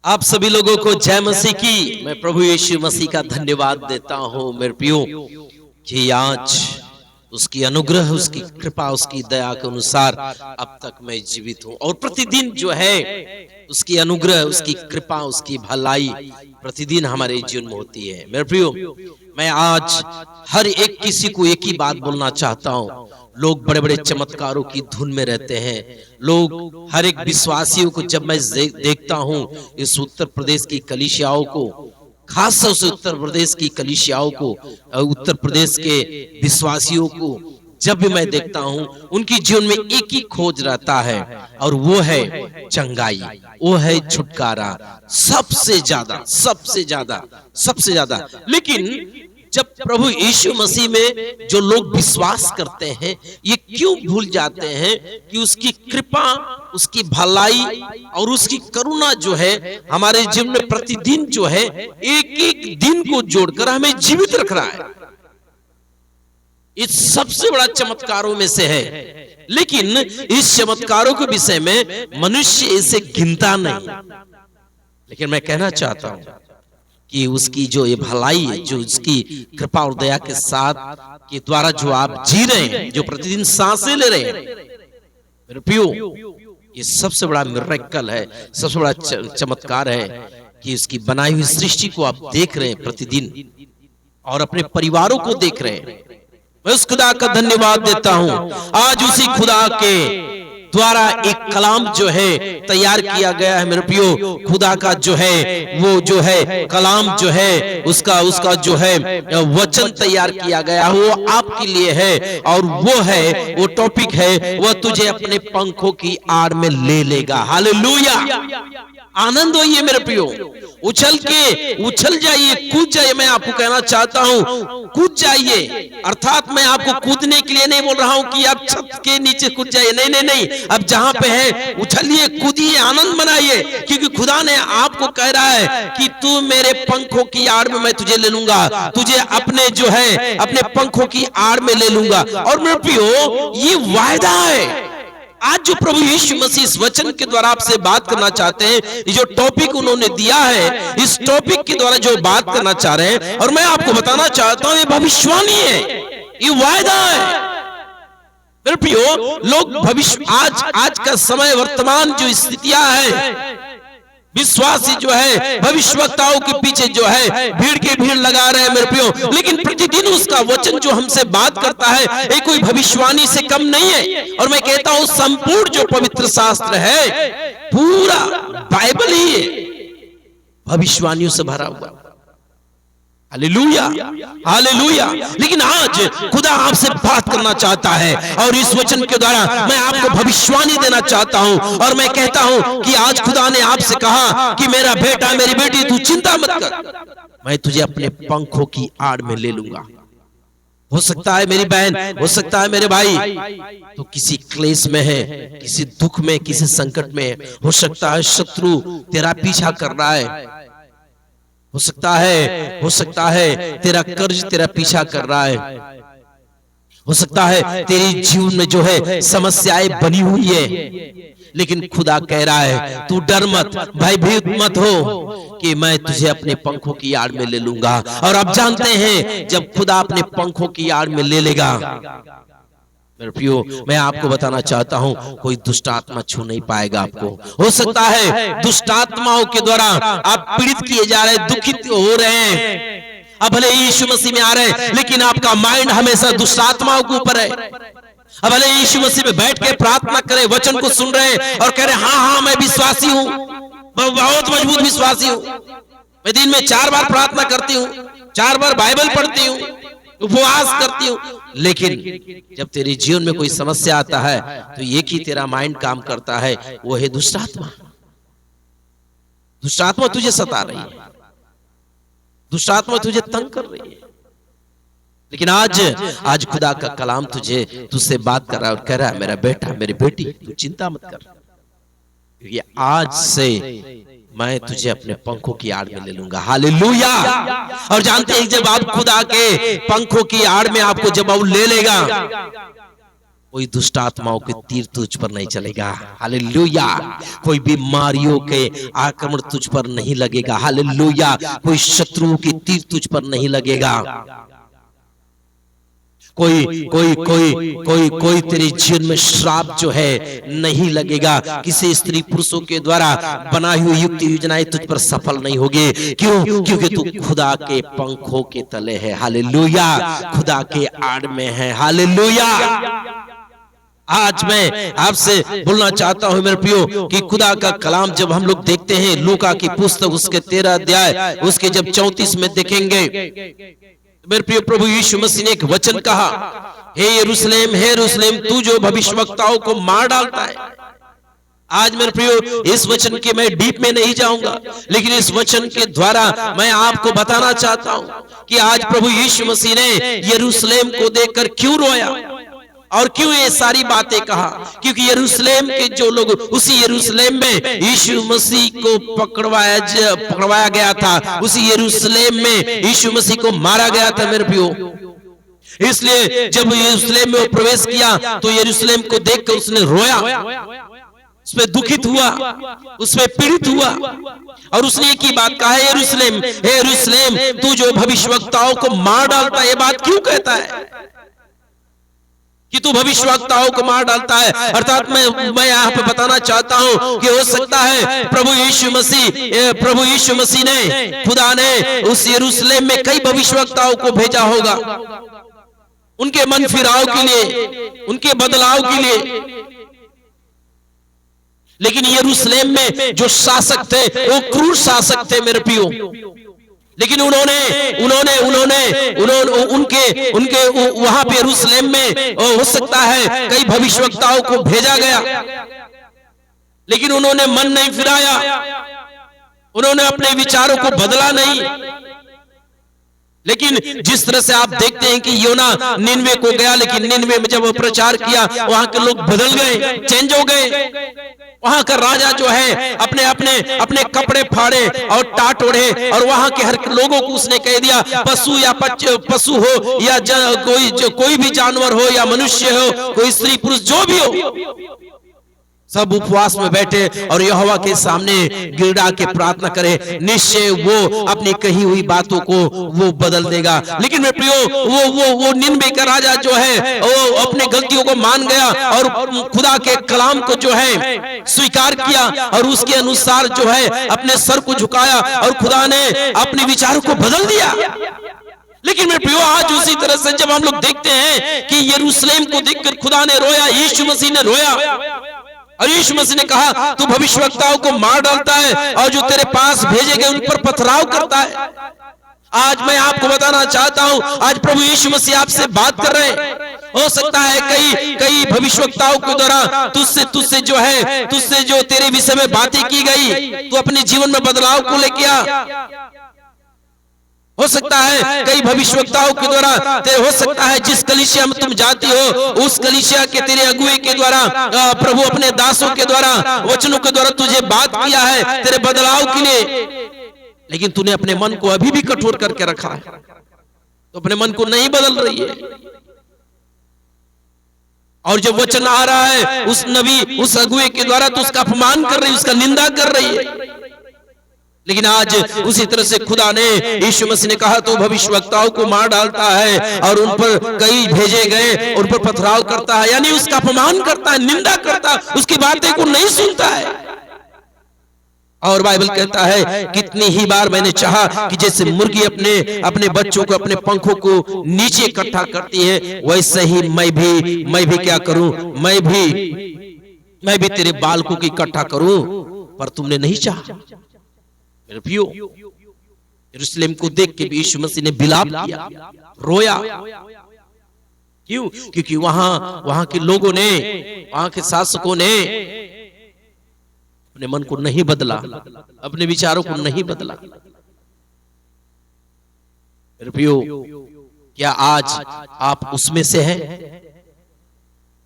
आप सभी लोगों को जय मसीह की। मैं प्रभु यीशु मसीह का धन्यवाद देता हूँ मेरे प्रियो कि आज उसकी अनुग्रह, उसकी कृपा, उसकी दया के अनुसार अब तक मैं जीवित हूँ और प्रतिदिन जो है उसकी अनुग्रह, उसकी कृपा, उसकी भलाई प्रतिदिन हमारे जीवन में होती है। मेरे प्रियो, मैं आज हर एक किसी को एक ही बात बोलना चाहता हूँ। लोग बड़े बड़े चमत्कारों की धुन में रहते हैं। लोग हर एक विश्वासियों को जब मैं देखता हूँ, इस उत्तर प्रदेश की कलीसियाओं को, खास तौर से उत्तर प्रदेश की कलीसियाओं को, उत्तर प्रदेश के विश्वासियों को जब भी मैं देखता हूँ, उनकी जीवन में एक ही खोज रहता है और वो है चंगाई, वो है छुटकारा। सबसे ज्यादा लेकिन जब प्रभु यीशु मसीह में जो लोग विश्वास करते हैं, ये क्यों भूल जाते हैं कि उसकी कृपा, उसकी भलाई और उसकी करुणा जो है हमारे जीवन में प्रतिदिन जो है एक एक दिन को जोड़कर हमें जीवित रख रहा है। इस सबसे बड़ा चमत्कारों में से है, लेकिन इस चमत्कारों के विषय में मनुष्य इसे गिनता नहीं। लेकिन मैं कहना चाहता हूं कि उसकी जो ये भलाई है, जो उसकी कृपा और दया के साथ के द्वारा जो आप जी रहे हैं, जो प्रतिदिन सांसें ले रहे हैं, मेरे प्रियो, ये सबसे बड़ा मिरेकल है, सबसे बड़ा चमत्कार है कि उसकी बनाई हुई सृष्टि को आप देख रहे हैं प्रतिदिन और अपने परिवारों को देख रहे हैं। मैं उस खुदा का धन्यवाद देता हूं। आज उसी खुदा के द्वारा एक कलाम जो है तैयार किया गया है। मेरे प्रियो, खुदा का जो है वो जो है कलाम जो है उसका जो है वचन तैयार किया गया, वो आपके लिए है और वो है, वो टॉपिक है, वो तुझे अपने पंखों की आड़ में ले लेगा। हालेलुया, आनंद होइए मेरे प्रियो, उछल जाइए, कूद जाइए। मैं आपको कहना चाहता हूं, कूद जाइए। अर्थात मैं आपको कूदने के लिए नहीं बोल रहा हूं कि आप छत के नीचे कूद जाइए, नहीं। अब जहां पे है उछलिए, कूदिए, आनंद मनाइए, क्योंकि खुदा ने आपको कह रहा है कि तू मेरे पंखों की आड़ में मैं तुझे ले लूंगा, तुझे अपने जो है अपने पंखों की आड़ में ले लूंगा। और मेरे प्रियो, ये वायदा है। आज जो प्रभु यीशु मसीह इस वचन के द्वारा आपसे बात करना चाहते हैं, ये जो टॉपिक उन्होंने दिया है, इस टॉपिक के द्वारा जो बात करना चाह रहे हैं, और मैं आपको बताना चाहता हूं, ये भविष्यवाणी है, ये वायदा है। मेरे प्रियो, लोग भविष्य, आज का समय, वर्तमान जो स्थितियां हैं, विश्वासी जो है भविष्यवक्ताओं के पीछे जो है भीड़ लगा रहे हैं मेरे प्रियो, लेकिन प्रतिदिन उसका वचन जो हमसे बात करता है, ये कोई भविष्यवाणी से कम नहीं है। और मैं कहता हूं, संपूर्ण जो पवित्र शास्त्र है, पूरा बाइबल ही है भविष्यवाणियों से भरा हुआ। हालेलुया। लेकिन आज खुदा आपसे बात करना चाहता है और इस वचन के द्वारा मैं आपको भविष्यवाणी देना चाहता हूं। और मैं कहता हूं कि आज खुदा ने आपसे कहा कि मेरा बेटा, मेरी बेटी, तू चिंता मत कर, मैं तुझे अपने पंखों की आड़ में ले लूंगा। हो सकता है मेरी बहन, हो सकता है मेरे भाई, तो किसी क्लेश में है, किसी दुख में, किसी संकट में, हो सकता है शत्रु तेरा पीछा कर रहा है, हो सकता है तेरा कर्ज तेरा पीछा कर रहा है, हो सकता है तेरी जीवन में जो है समस्याएं बनी हुई है, लेकिन खुदा कह रहा है तू डर मत, भयभीत मत हो कि मैं तुझे अपने पंखों की आड़ में ले लूंगा। और आप जानते हैं, जब खुदा अपने पंखों की आड़ में ले लेगा, मेरे प्रियो, मैं आपको बताना चाहता हूं, कोई दुष्ट आत्मा छू नहीं पाएगा आपको। हो सकता है दुष्ट आत्माओं के द्वारा आप पीड़ित किए जा रहे हैं, दुखित हो रहे हैं, अब भले यीशु मसीह में आ रहे हैं, लेकिन आपका माइंड हमेशा दुष्ट आत्माओं के ऊपर है। अब भले यीशु मसीह में बैठ के प्रार्थना करें, वचन को सुन रहे हैं और कह रहे हैं हाँ मैं विश्वासी हूँ, बहुत मजबूत विश्वासी हूँ, मैं दिन में 4 बार प्रार्थना करती हूँ, 4 बार बाइबल पढ़ती हूँ, उपवास करती हूँ, लेकिन जब तेरे जीवन में कोई समस्या आता है तो एक ही तेरा माइंड काम करता है, वो है दुष्ट आत्मा। दुष्ट आत्मा तुझे सता रही है, दुष्ट आत्मा तुझे तंग कर रही है। लेकिन आज खुदा का कलाम तुझसे बात कर रहा है और कह रहा है, मेरा बेटा, मेरी बेटी, तू चिंता मत कर, क्योंकि आज से मैं तुझे अपने पंखों की आड़ में ले लूंगा। हालेलुया। और जानते हैं, जब आप खुदा के पंखों की आड़ में आपको जब वो ले लेगा, कोई दुष्ट आत्माओं के तीर तुझ पर नहीं चलेगा, हालेलुया। कोई बीमारियों के आक्रमण तुझ पर नहीं लगेगा, हालेलुया। कोई शत्रुओं के तीर तुझ पर नहीं लगेगा। कोई कोई कोई कोई कोई तेरे जीवन में श्राप जो है नहीं लगेगा। किसी स्त्री पुरुषों के द्वारा बनाई हुई युक्त योजनाएं तुझ पर सफल नहीं होगी। क्यों? क्योंकि तू खुदा के पंखों के तले है, हालेलुया। खुदा के आड़ में है, हालेलुया। आज मैं आपसे बोलना चाहता हूं मेरे प्रियो कि खुदा का कलाम जब हम लोग देखते हैं, लूका की पुस्तक उसके 13 अध्याय उसके जब 34 में देखेंगे, मेरे प्रिय प्रभु यीशु मसीह ने एक वचन कहा, हे यरूशलेम, हे यरूशलेम, तू जो भविष्यवक्ताओं को मार डालता है। आज मेरे प्रियो इस वचन के मैं डीप में नहीं जाऊंगा, लेकिन इस वचन के द्वारा मैं आपको बताना चाहता हूं कि आज प्रभु यीशु मसीह ने यरूशलेम को देखकर क्यों रोया और क्यों ये सारी बातें कहा। क्योंकि यरूशलेम के जो लोग, उसी यरूशलेम में यीशु मसीह को पकड़वाया गया था, उसी यरूशलेम में यीशु मसीह को मारा गया था मेरे प्रियो। इसलिए जब यरूशलेम में वो प्रवेश किया तो यरूशलेम को देखकर उसने रोया, उसमें दुखित हुआ, उसमें पीड़ित हुआ और उसने एक ही बात कहा, यरूशलेम, हे यरूशलेम, तू जो भविष्यवक्ताओं को मार डालता है। ये बात क्यों कहता है कि तू भविष्यवक्ताओं को मार डालता है? अर्थात मैं यहाँ पे बताना चाहता हूँ कि हो सकता है प्रभु यीशु मसीह ने, खुदा ने उस यरूशलेम में कई भविष्यवक्ताओं को भेजा होगा उनके मन फिराव के लिए, उनके बदलाव के लिए। लेकिन यरूशलेम में जो शासक थे वो क्रूर शासक थे मेरे प्रियो। लेकिन उनके वहां पे यरूशलेम में हो सकता है कई भविष्यवक्ताओं को भेजा गया, लेकिन उन्होंने मन नहीं फिराया, उन्होंने अपने विचारों को बदला नहीं। लेकिन जिस तरह से आप देखते हैं कि योना निनवे को गया, लेकिन निनवे में जब वो प्रचार किया वहां के लोग बदल गए, चेंज हो गए। वहां का राजा जो है अपने कपड़े फाड़े और टाट ओढ़े और वहां के हर लोगों को उसने कह दिया, पशु हो या कोई भी जानवर हो या मनुष्य हो, कोई स्त्री पुरुष जो भी हो, सब उपवास में बैठे और यहोवा के सामने गिड़गिड़ा के प्रार्थना करे, निश्चय वो अपनी कही हुई बातों को वो बदल देगा। लेकिन मैं प्रियो वो निनवे का राजा जो है वो अपने गलतियों को मान गया और खुदा के कलाम को जो है स्वीकार किया और उसके अनुसार जो है अपने सर को झुकाया और खुदा ने अपने विचारों को बदल दिया। लेकिन मैं प्रियो आज उसी तरह से जब हम लोग देखते हैं कि यरूशलेम को देखकर खुदा ने रोया, यीशु मसीह ने रोया और यीशु मसीह ने कहा, तू भविष्यवक्ताओं को मार डालता है और जो तेरे पास भेजे गए उन पर पथराव करता है। आज मैं आपको बताना चाहता हूं, आज प्रभु यीशु मसीह आपसे बात कर रहे हैं। हो सकता है कई भविष्यवक्ताओं के द्वारा तुझसे जो तेरे विषय में बातें की गई, तू अपने जीवन में बदलाव को लेके आ। हो सकता है कई भविष्यवक्ताओं के द्वारा, हो सकता है जिस कलीसिया में तुम जाती हो उस कलीसिया के तेरे अगुए के द्वारा प्रभु अपने दासों के द्वारा, वचनों के द्वारा तुझे बात किया है तेरे बदलाव के लिए, लेकिन तूने अपने मन को अभी भी कठोर करके रखा है, तो अपने मन को नहीं बदल रही है। और जब वचन आ रहा है उस नबी, उस अगुए के द्वारा, तो उसका अपमान कर रही है, उसका निंदा कर रही है। लेकिन आज उसी तरह से खुदा ने, यीशु मसीह ने कहा, तो भविष्यवक्ताओं को मार डालता है और उन पर कई भेजे गए, उन पर पथराव करता है, यानी उसका अपमान करता है, निंदा करता है, उसकी बातें को नहीं सुनता है। और बाइबल कहता है, कितनी ही बार मैंने चाहा कि जैसे मुर्गी अपने बच्चों को, अपने पंखों को नीचे इकट्ठा करती है, वैसे ही मैं भी क्या करूं, मैं भी तेरे बालकों की इकट्ठा करूं, पर तुमने नहीं चाहा। मेरे प्रियो, यरूशलेम को देख के भी यीशु मसीह ने विलाप किया, रोया। क्यों? क्योंकि वहां के लोगों ने, वहां के शासकों ने अपने मन को नहीं बदला, अपने विचारों को नहीं बदला। मेरे प्रियो, क्या आज आप उसमें से हैं?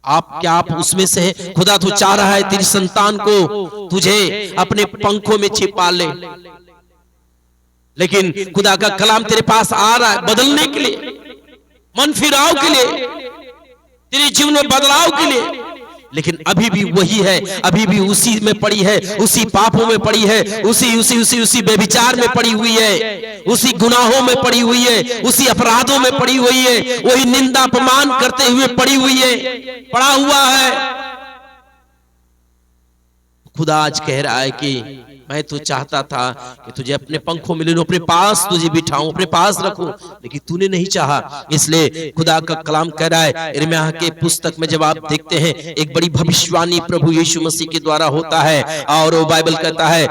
क्या आप उसमें से हैं? खुदा तो चाह रहा है तेरी संतान को तुझे अपने पंखों में छिपा ले, लेकिन खुदा का कलाम तेरे पास आ रहा है बदलने के लिए, मन फिराव के लिए। तेरे जीवन में बदलाव के लिए। लेकिन अभी भी वही है, अभी भी उसी में पड़ी है, उसी पापों में पड़ी है, उसी बेविचार में पड़ी हुई है, उसी गुनाहों में पड़ी हुई है, उसी अपराधों में पड़ी हुई है, वही निंदा अपमान करते हुए पड़ी हुई है, पड़ा हुआ है। खुदा आज कह रहा है कि मैं तो चाहता था कि तुझे अपने पंखों में ले लूं, अपने पास तुझे बिठाऊं, अपने पास रखूं, लेकिन तूने नहीं चाहा। इसलिए खुदा का कलाम कह रहा है, यिर्मयाह के पुस्तक में जब आप देखते हैं एक बड़ी भविष्यवाणी प्रभु यीशु मसीह के द्वारा होता है, और वो बाइबल कहता है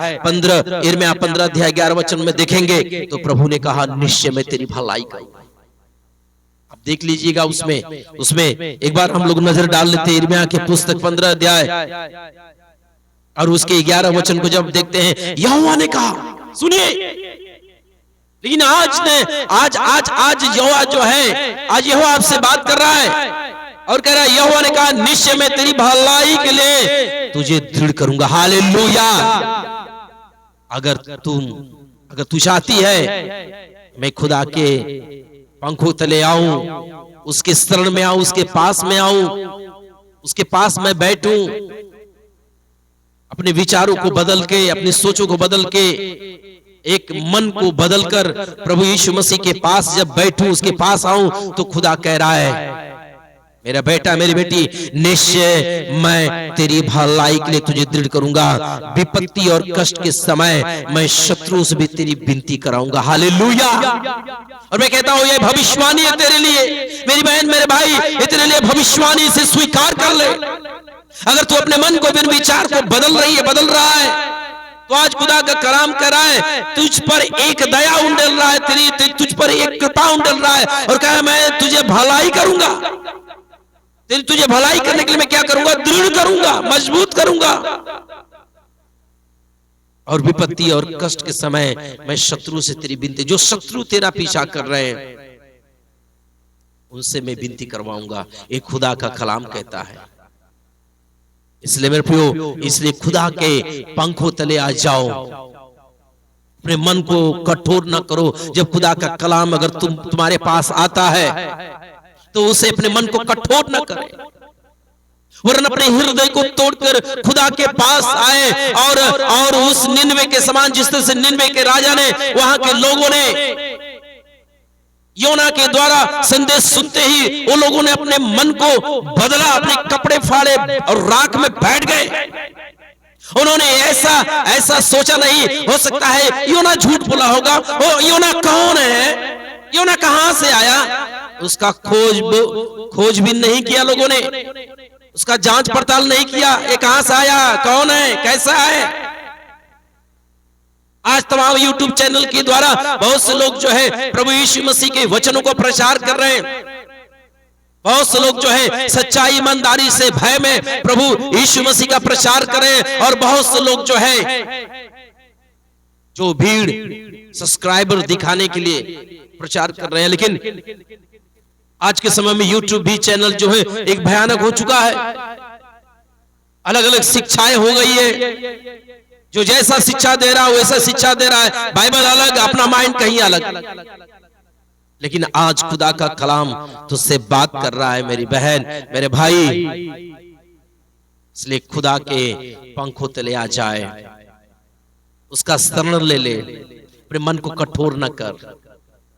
यिर्मयाह 15 अध्याय 11 वचन में देखेंगे तो प्रभु ने कहा, निश्चय मैं तेरी भलाई करूंगा। आप देख लीजिएगा, उसमें एक बार हम लोग नजर डाल लेते हैं यिर्मयाह के पुस्तक 15 अध्याय और उसके 11 वचन को जब देखते हैं, यहोवा ने कहा, सुनिए। लेकिन आज यहोवा जो है, आज यहोवा आपसे बात कर रहा है और कह रहा है, यहोवा ने कहा, निश्चय मैं तेरी भलाई के लिए तुझे दृढ़ करूंगा। हालेलुया। अगर तू चाहती है मैं खुदा के पंखों तले आऊं, उसके शरण में आऊं, उसके पास में आऊं, उसके पास मैं बैठूं, अपने विचारों को बदल के, अपनी सोचों को बदल के, एक मन को बदलकर प्रभु यीशु मसीह के पास जब बैठूं, उसके पास आऊं, तो खुदा कह रहा है, मेरा बेटा, मेरी बेटी, निश्चय मैं तेरी भलाई के लिए तुझे दृढ़ करूंगा। विपत्ति और कष्ट के समय मैं शत्रु से भी तेरी विनती कराऊंगा। हालेलुया। और मैं कहता हूं, ये भविष्यवाणी है तेरे लिए, मेरी बहन, मेरे भाई, ये तेरे लिए भविष्यवाणी से स्वीकार कर ले। अगर तू अपने मन को, बिन विचार को बदल रहा है, तो आज खुदा का कलाम कर रहा है, तुझ पर एक दया उंडेल रहा है, तुझ पर एक कृपा उंडेल रहा है, और कहा मैं तुझे भलाई करूंगा। तुझे भलाई करने के लिए मैं क्या करूंगा? दृढ़ करूंगा, मजबूत करूंगा। और विपत्ति और कष्ट के समय मैं शत्रु से तेरी विनती, जो शत्रु तेरा पीछा कर रहे हैं उनसे मैं विनती करवाऊंगा। एक खुदा का कलाम कहता है। इसलिए मेरे प्रियो, इसलिए खुदा के पंखों तले आ जाओ, अपने मन को कठोर ना करो। जब खुदा का कलाम अगर तुम्हारे पास आता है तो उसे अपने मन को कठोर न करे, वरना अपने हृदय को तोड़कर खुदा के पास आए और उस निनवे के समान, जिस तरह से निनवे के राजा ने, वहां के लोगों ने योना के द्वारा संदेश सुनते ही वो लोगों ने अपने मन को बदला, अपने कपड़े फाड़े और राख में बैठ गए। उन्होंने ऐसा सोचा नहीं, हो सकता है योना झूठ बोला होगा, वो योना कौन है, योना कहां से आया, उसका खोज भी नहीं किया लोगों ने, उसका जांच पड़ताल नहीं किया, ये कहां से आया, कौन है, कैसा है। आज तमाम YouTube चैनल के द्वारा बहुत से लोग जो है प्रभु यीशु मसीह के वचनों को प्रचार कर रहे हैं। बहुत से लोग जो है सच्चाई, ईमानदारी से, भय में प्रभु यीशु मसीह का प्रचार करें, और बहुत से लोग जो है जो भीड़, सब्सक्राइबर दिखाने के लिए प्रचार कर रहे हैं। लेकिन आज के समय में YouTube भी चैनल जो है एक भयानक हो चुका है। अलग अलग शिक्षाएं हो गई है, जो जैसा शिक्षा दे रहा है वैसा शिक्षा दे रहा है। बाइबल अलग, अपना माइंड कहीं अलग। लेकिन आज खुदा का कलाम तुझसे बात कर रहा है, मेरी बहन, मेरे भाई। इसलिए खुदा के पंखों तले आ जाए, उसका शरण ले ले, अपने मन को कठोर न कर,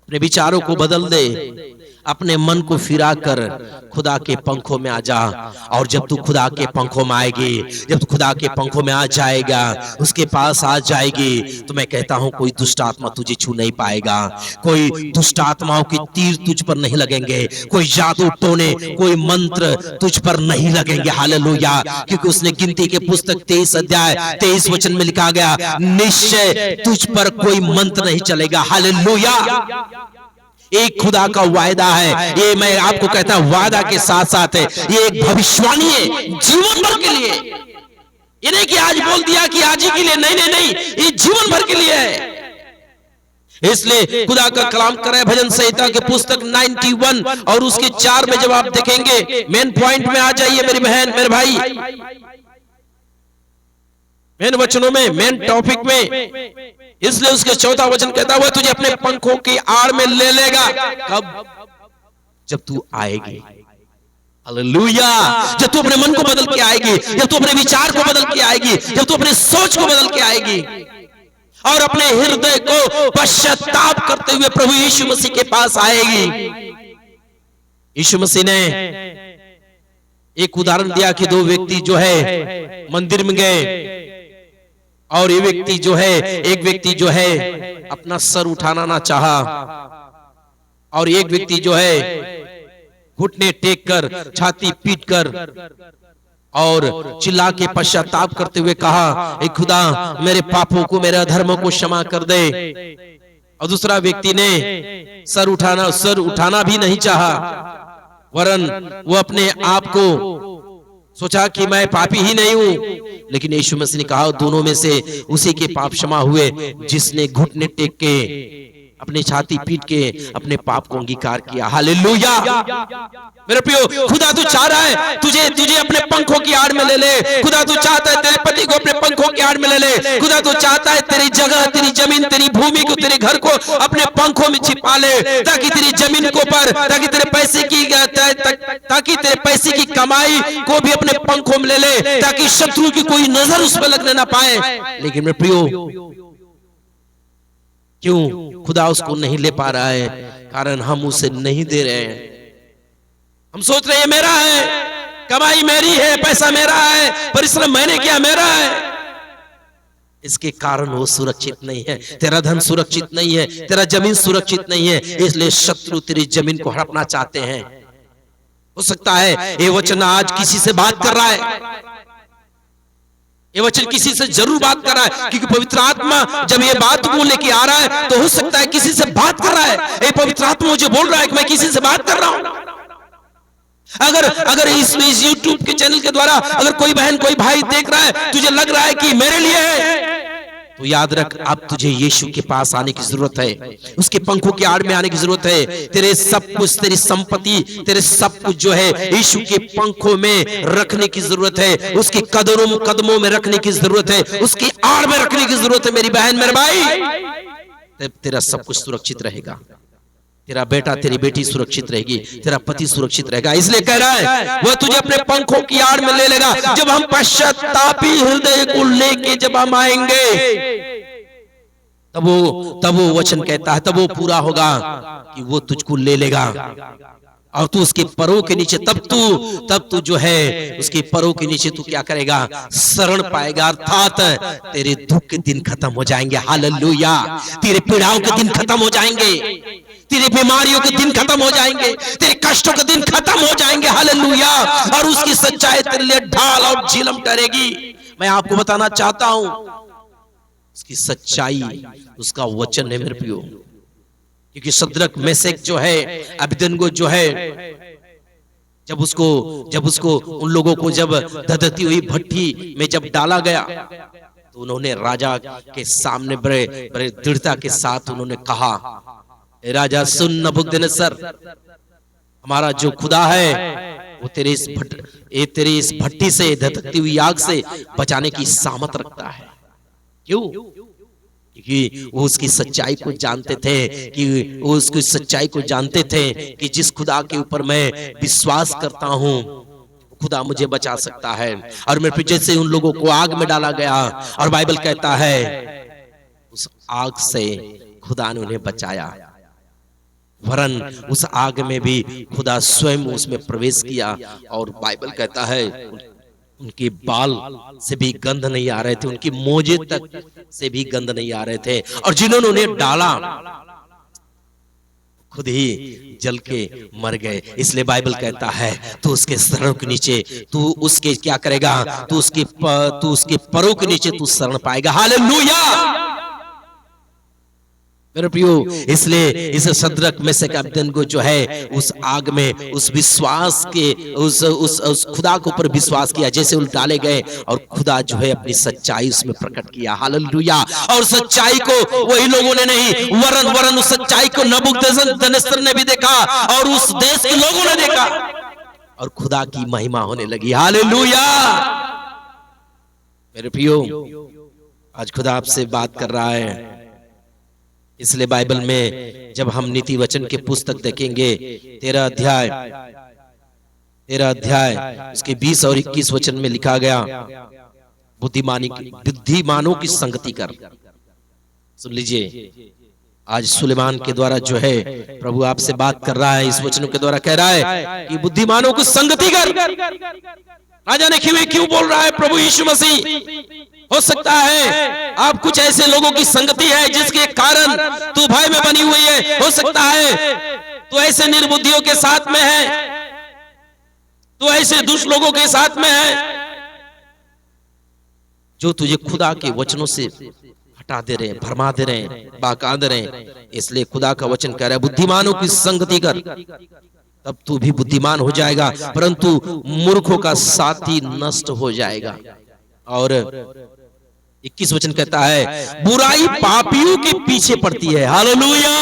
अपने विचारों को बदल दे, अपने मन को फिरा कर खुदा के पंखों में आ जा। और जब तू खुदा के पंखों में आएगी, जब तू खुदा के पंखों में आ जाएगा, उसके पास आ जाएगी, तो मैं कहता हूं कोई दुष्ट आत्मा तुझे छू नहीं पाएगा, कोई दुष्ट आत्माओं की तीर तुझ पर नहीं लगेंगे, कोई जादू टोने, कोई मंत्र तुझ पर नहीं लगेंगे। हालेलुया। क्योंकि उसने गिनती के पुस्तक 23 अध्याय 23 वचन में लिखा गया, निश्चय तुझ पर कोई मंत्र नहीं चलेगा। हालेलुया। एक खुदा का वायदा है, ये मैं आपको कहता हूं, वादा के साथ साथ है, ये एक भविष्यवाणी है जीवन भर के लिए। ये नहीं कि आज बोल दिया कि आज ही के लिए, नहीं, ये जीवन भर के लिए है। इसलिए खुदा का कलाम करे भजन संहिता के पुस्तक 91 और उसके 4 में जब आप देखेंगे, मेन पॉइंट में आ जाइए मेरी बहन, मेरे भाई, मेन वचनों में, मेन टॉपिक में। इसलिए उसके 4था वचन कहता हुआ, तुझे अपने पंखों की आड़ में ले लेगा। कब? जब तू आएगी। हालेलुया। जब तू अपने मन को बदल के आएगी, जब तू अपने विचार को बदल के आएगी, जब तू अपने सोच को बदल के आएगी और अपने हृदय को पश्चाताप करते हुए प्रभु यीशु मसीह के पास आएगी। यीशु मसीह ने एक उदाहरण दिया कि दो व्यक्ति जो है मंदिर में गए और ये व्यक्ति जो है, एक व्यक्ति जो है अपना सर उठाना ना चाहा और एक व्यक्ति जो है घुटने टेक कर, छाती पीट कर और चिल्ला के पश्चाताप करते हुए कहा, ए खुदा मेरे पापों को, मेरे अधर्मों को क्षमा कर दे। और दूसरा व्यक्ति ने सर उठाना भी नहीं चाहा, वरन वो अपने आप को सोचा कि मैं पापी ही नहीं हूं। लेकिन यीशु मसीह ने कहा दोनों में से उसी के पाप क्षमा हुए जिसने घुटने टेक के, अपनी छाती पीट के अपने पाप को अंगीकार किया। हालेलुया। मेरे प्रियो, खुदा तू चाह रहा है तुझे अपने पंखों की आड़ में ले ले। खुदा तू चाहता है तेरे पति को अपने पंखों की आड़ में ले ले। खुदा तू चाहता है तेरी जगह, तेरी जमीन, तेरी भूमि को, तेरे घर को अपने पंखों में छिपा ले, ताकि तेरी जमीन को पर, ताकि तेरे पैसे की कमाई को भी अपने पंखों में ले ले, ताकि शत्रु की कोई नजर उस पर लगने ना पाए। लेकिन मेरे प्रियो, क्यों खुदा उसको नहीं ले पा रहा है? कारण हम उसे नहीं दे रहे हैं। हम सोच रहे हैं मेरा है, कमाई मेरी है, पैसा मेरा है, परिश्रम मैंने किया, मेरा है। इसके कारण वो सुरक्षित नहीं है, तेरा धन सुरक्षित नहीं है, तेरा जमीन सुरक्षित नहीं है, इसलिए शत्रु तेरी जमीन को हड़पना चाहते हैं। हो सकता है ये वचन आज किसी से बात कर रहा है, ये वचन किसी से जरूर बात कर रहा है, क्योंकि पवित्र आत्मा जब ये बात को लेके आ रहा है तो हो सकता है किसी से बात कर रहा है। ये पवित्र आत्मा मुझे बोल रहा है कि मैं किसी से बात कर रहा हूं। अगर इस YouTube के चैनल के द्वारा अगर कोई बहन, कोई भाई देख रहा है, तुझे लग रहा है कि मेरे लिए है, तो याद रख, अब तुझे यीशु के पास आने की जरूरत है, उसके पंखों की आड़ में आने की जरूरत है। तेरे सब कुछ, तेरी संपत्ति, तेरे सब कुछ जो है यीशु के पंखों में रखने की जरूरत है, उसके कदमों में रखने की जरूरत है, उसकी आड़ में रखने की जरूरत है। मेरी बहन, मेरे भाई, तेरा सब कुछ सुरक्षित रहेगा, तेरा बेटा, तेरी बेटी सुरक्षित रहेगी, तेरा पति सुरक्षित रहेगा। इसलिए कह रहा है वह तुझे अपने पंखों की आड़ में ले लेगा। जब हम पश्चातापी हृदय को लेके जब हम आएंगे, तब वो वचन कहता है, तब वो पूरा होगा कि वो तुझको ले लेगा और तू उसके परों के नीचे, तब तू जो है उसके परों के नीचे तू क्या करेगा? शरण पाएगा, अर्थात तेरे दुख के दिन खत्म हो जाएंगे। हालेलुया। तेरे पीड़ाओं के दिन खत्म हो जाएंगे, तेरे बीमारियों के दिन खत्म हो जाएंगे, तेरे कष्टों के दिन खत्म हो जाएंगे। हालेलुया। और उसकी सच्चाई तेरे लिए ढाल और झिलम ठहरेगी। मैं आपको बताना चाहता हूं, उसकी सच्चाई उसका वचन है मेरे प्रियो। क्योंकि शद्रक, मेशक जो है, अबेदनगो जो है, जब उसको उन लोगों को जब धधती हुई भट्टी में जब डाला गया, तो उन्होंने राजा के सामने बड़े दृढ़ता के साथ उन्होंने कहा, राजा सुन नबूकदनेस्सर, हमारा जो खुदा है वो तेरे इस भट्टी से, धधकती हुई आग से बचाने की सामर्थ रखता है। क्यों? क्योंकि वो उसकी सच्चाई को जानते थे, कि जिस खुदा के ऊपर मैं विश्वास करता हूं, खुदा मुझे बचा सकता है। और मेरे पीछे से उन लोगों को आग में डाला गया, और बाइबल कहता है उस आग से खुदा ने उन्हें बचाया, वरन उस आग में भी खुदा स्वयं उसमें प्रवेश किया। और बाइबल कहता है उनके बाल से भी गंध नहीं आ रहे थे, उनकी मोजे तक से भी गंध नहीं आ रहे थे, और जिन्होंने उन्हें डाला खुद ही जल के मर गए। इसलिए बाइबल कहता है तू उसके शरण के नीचे, तू उसके क्या करेगा? तू उसके परों के नीचे तू शरण पाएगा। हालेलुया मेरे प्रियो। इसलिए इस शद्रक, मेशक, अबेदनगो जो है उस आग में उस विश्वास के उस खुदा के ऊपर विश्वास किया, जैसे उन डाले गए, और खुदा जो है अपनी सच्चाई उसमें प्रकट किया। हालेलुया। और सच्चाई को वही लोगों ने नहीं, वरन उस सच्चाई को नबूकदनेस्सर ने भी देखा, और उस देश के लोगों ने देखा, और खुदा की महिमा होने लगी। हालेलुया मेरे प्रियो, आज खुदा आपसे बात कर रहा है। इसलिए बाइबल में जब हम नीति वचन के पुस्तक देखेंगे, 13 13 अध्याय उसके 20 और 21 वचन में लिखा गया, बुद्धिमानों की संगति कर। सुन लीजिए, आज सुलेमान के द्वारा जो है प्रभु आपसे बात कर रहा है, इस वचनों के द्वारा कह रहा है कि बुद्धिमानों की संगति कर। ना जाने क्यों बोल रहा है प्रभु यीशु मसीह। हो सकता है आप कुछ ऐसे लोगों की संगति है जिसके कारण तू भय में बनी हुई है। हो सकता है तू ऐसे निर्बुद्धियों के साथ में है, तू ऐसे दुष्ट लोगों के साथ में है जो तुझे खुदा के वचनों से हटा दे रहे हैं, भरमा दे रहे हैं, बहका दे रहे हैं। इसलिए खुदा का वचन कह रहा है बुद्धिमानों की संगति कर, तब तू भी बुद्धिमान हो जाएगा, परंतु मूर्खों का साथी नष्ट हो जाएगा। और 21 वचन कहता है बुराई पापियों के पीछे पड़ती है। हालेलुया,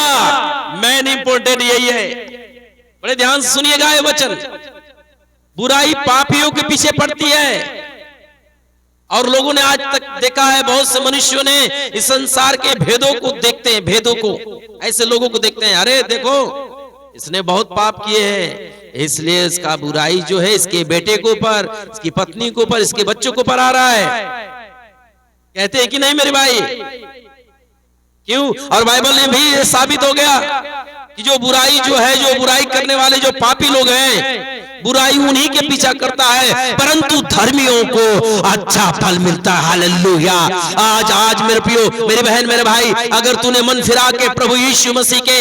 मेन इंपोर्टेंट यही है, बड़े ध्यान से सुनिएगा ये वचन। बुराई पापियों के पीछे पड़ती है। और लोगों ने आज तक देखा है, बहुत से मनुष्यों ने इस संसार के भेदों को देखते हैं, भेदों को, ऐसे लोगों को देखते हैं, अरे देखो इसने बहुत पाप किए हैं, इसलिए इसका बुराई जो है इसके बेटे के ऊपर, इसकी पत्नी के ऊपर, इसके बच्चों के ऊपर आ रहा है। कहते हैं कि नहीं मेरे भाई, क्यों? और बाइबल में भी ये साबित हो गया कि जो बुराई जो है, जो बुराई करने वाले जो पापी लोग हैं, बुराई उन्हीं के पीछा करता है, परंतु धर्मियों को अच्छा फल मिलता है। हालेलुया। आज मेरे प्रियो, मेरी बहन, मेरे भाई, अगर तूने मन फिरा के प्रभु यीशु मसीह के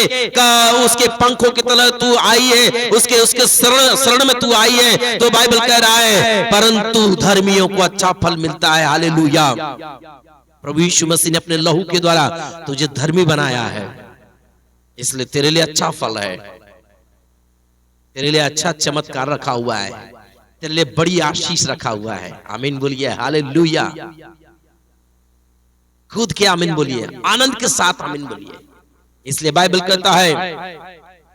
उसके पंखों की तरह तू आई है, उसके शरण में तू आई है, तो बाइबल कह रहा है परंतु धर्मियों को अच्छा फल मिलता है। हालेलुया। प्रभु यीशु मसीह ने अपने लहू के द्वारा तुझे धर्मी बनाया है, इसलिए तेरे लिए अच्छा फल है, तेरे लिए अच्छा चमत्कार रखा हुआ है, तेरे लिए बड़ी आशीष रखा हुआ है। आमीन बोलिए, हालेलुया। खुद के आमीन बोलिए, आनंद के साथ आमीन बोलिए। इसलिए बाइबल कहता है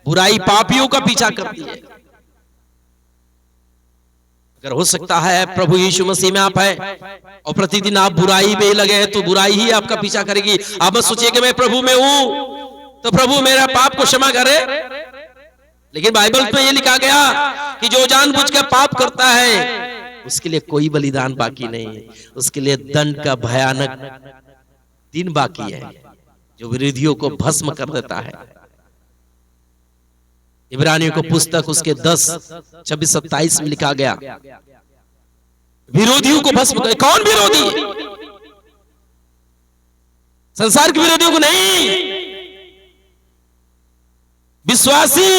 बुराई पापियों का पीछा करती है। अगर हो सकता है प्रभु यीशु मसीह में आप है और प्रतिदिन आप बुराई में ही लगे हैं, तो बुराई ही आपका पीछा करेगी। आप मत सोचिए कि मैं प्रभु में हूं तो प्रभु मेरा पाप को क्षमा करे, लेकिन बाइबल में ये लिखा गया कि जो जानबूझकर पाप करता है उसके लिए कोई बलिदान बाकी नहीं है, उसके लिए दंड का भयानक दिन बाकी है जो विरोधियों को भस्म कर देता है। इब्रानियों को पुस्तक उसके 10:26-27 में लिखा गया विरोधियों को भस्म कर। कौन विरोधी? संसार के विरोधियों को नहीं, विश्वासी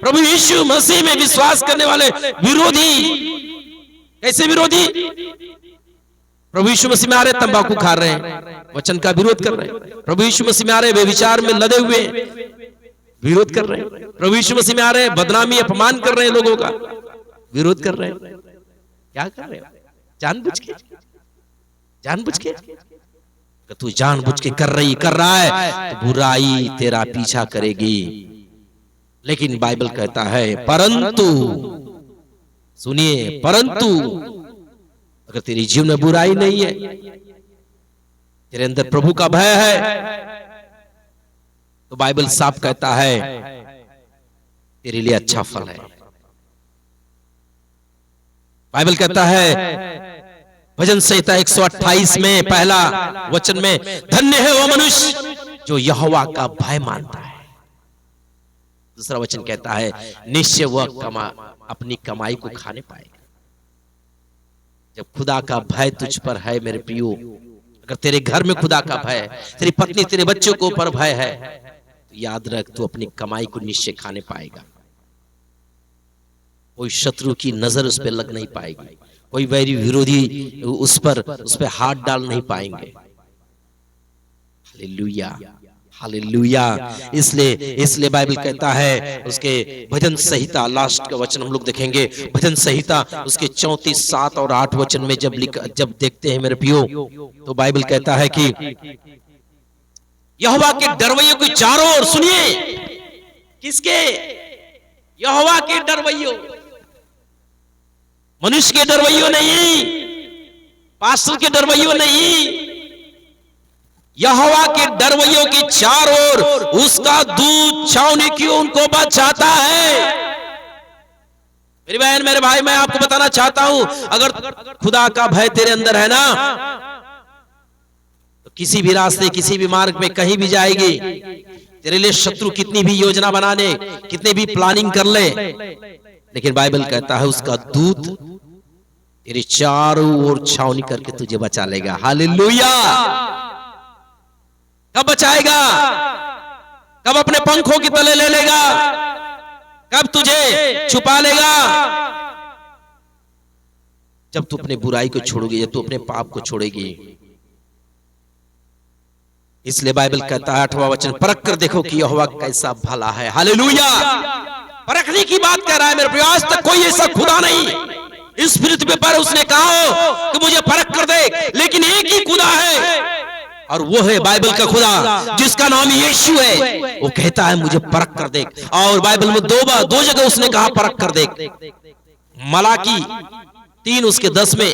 प्रभु यीशु मसीह में विश्वास करने वाले विरोधी। कैसे विरोधी? प्रभु यीशु मसीह में आ रहे तंबाकू खा रहे हैं, वचन का विरोध कर रहे हैं। प्रभु यीशु मसीह में आ रहे व्यभिचार में लदे हुए विरोध कर रहे हैं। प्रभु यीशु मसीह में आ रहे बदनामी अपमान कर रहे हैं, लोगों का विरोध कर रहे हैं। क्या कर रहे हैं? जानबूझ के, जानबूझ के। तू जानबूझ के कर रहा है तो बुराई तेरा पीछा करेगी। लेकिन बाइबल कहता है परंतु, सुनिए, परंतु अगर तेरी जीवन में बुराई नहीं है, तेरे अंदर प्रभु का भय है, तो बाइबल साफ कहता है तेरे लिए अच्छा फल है। बाइबल कहता है भजन संहिता 128 में पहला वचन में, धन्य है वो मनुष्य जो यहोवा का भय मानता है। दूसरा वचन कहता है निश्चय वह अपनी कमाई को खाने पाएगा। जब खुदा का भय तुझ पर है मेरे प्रियो, अगर तेरे घर में खुदा का भय है, तेरी पत्नी तेरे बच्चों के ऊपर भय है, तो याद रख तू अपनी कमाई को निश्चय खाने पाएगा। कोई शत्रु की नजर उस पर लग नहीं पाएगी, कोई वैरी विरोधी उस पर हाथ डाल नहीं पाएंगे। Hallelujah, hallelujah. इसलिए बाइबल कहता है उसके भजन संहिता, लास्ट का वचन हम लोग देखेंगे, भजन संहिता उसके 34, 7 और 8 वचन में जब देखते हैं मेरे प्रियो, तो बाइबल कहता है कि यहोवा के डरवैयों के चारों ओर, सुनिए, किसके? यहोवा के डरवैयों, मनुष्य के डरवैयों नहीं, पास्टर के डरवैयों नहीं, यहोवा के डरवैयों की चारों ओर उसका दूत छावनी की उनको बचाता है। मेरी बहन मेरे भाई, मैं आपको बताना चाहता हूं, अगर खुदा का भय तेरे अंदर है ना, तो किसी भी रास्ते, किसी भी मार्ग में कहीं भी जाएगी। तेरे लिए शत्रु कितनी भी योजना बनाने, कितनी भी प्लानिंग कर ले, लेकिन बाइबल कहता है उसका दूत तेरे चारों ओर छावनी करके तुझे बचा लेगा। हालेलुया। कब बचाएगा? कब अपने पंखों की तले ले लेगा? कब तुझे छुपा लेगा? जब तू अपने बुराई को छोड़ोगी, जब तू अपने पाप को छोड़ेगी। इसलिए बाइबल कहता है 8वां वचन, परख कर देखो कि यहोवा कैसा भला है। हालेलुया। परखने की बात कह रहा है मेरे प्रिय। आज तक कोई ऐसा खुदा नहीं इस पृथ्वी पर उसने कहा कि मुझे परख कर दे, लेकिन एक ही खुदा है, और वो है बाइबल का खुदा जिसका नाम यीशु है। वो कहता है मुझे परख कर देख, और बाइबल में दो जगह उसने कहा परख कर देख। मलाकी 3 उसके 10 में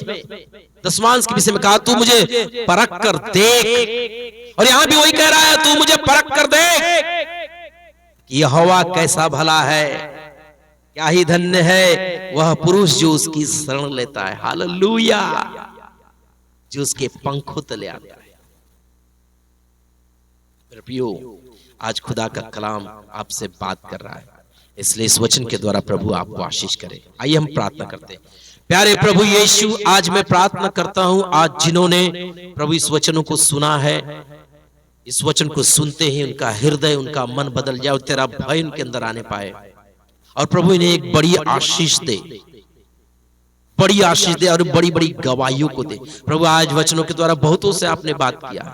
दशमांश के विषय में कहा तू मुझे परख कर देख, और यहां भी वही कह रहा है तू मुझे परख कर देख कि यहोवा कैसा भला है। क्या ही धन्य है वह पुरुष जो उसकी शरण लेता है। हालेलुया। जो उसके पंखों तले आता है। प्रियो, आज खुदा का कलाम आपसे बात कर रहा है, इसलिए इस वचन के द्वारा प्रभु आपको आशीष करे। आइए हम प्रार्थना करते हैं। प्यारे प्रभु यीशु, आज मैं प्रार्थना करता हूं, आज जिन्होंने प्रभु इस वचनों को सुना है, इस वचन को सुनते ही उनका हृदय, उनका मन बदल जाए और तेरा भय उनके अंदर आने पाए, और प्रभु इन्हें एक बड़ी आशीष दे, बड़ी आशीष दे, और बड़ी बड़ी गवाहियों को दे। प्रभु आज वचनों के द्वारा बहुतों से आपने बात किया।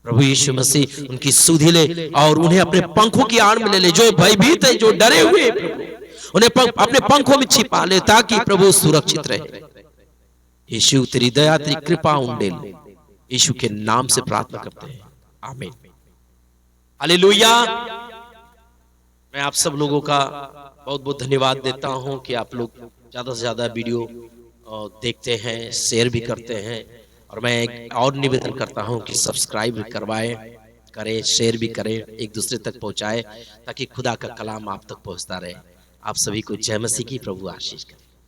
प्रभु यीशु मसीह उनकी सुधि ले और उन्हें अपने पंखों की आड़ में ले ले। जो भयभीत है, जो डरे हुए, उन्हें अपने पंखों में छिपा ले, ताकि प्रभु सुरक्षित रहे। यीशु तेरी दया, तेरी कृपा उंडेल, यीशु के नाम से प्रार्थना करते हैं, आमीन। हालेलुया। मैं आप सब लोगों का बहुत बहुत धन्यवाद देता हूं कि आप लोग ज्यादा से ज्यादा वीडियो देखते हैं, शेयर भी करते हैं, और मैं एक और निवेदन करता हूं कि सब्सक्राइब भी करें, शेयर भी करें, एक दूसरे तक पहुंचाएं, ताकि खुदा का कलाम आप तक पहुंचता रहे। आप सभी को जय मसीह की। प्रभु आशीष करें।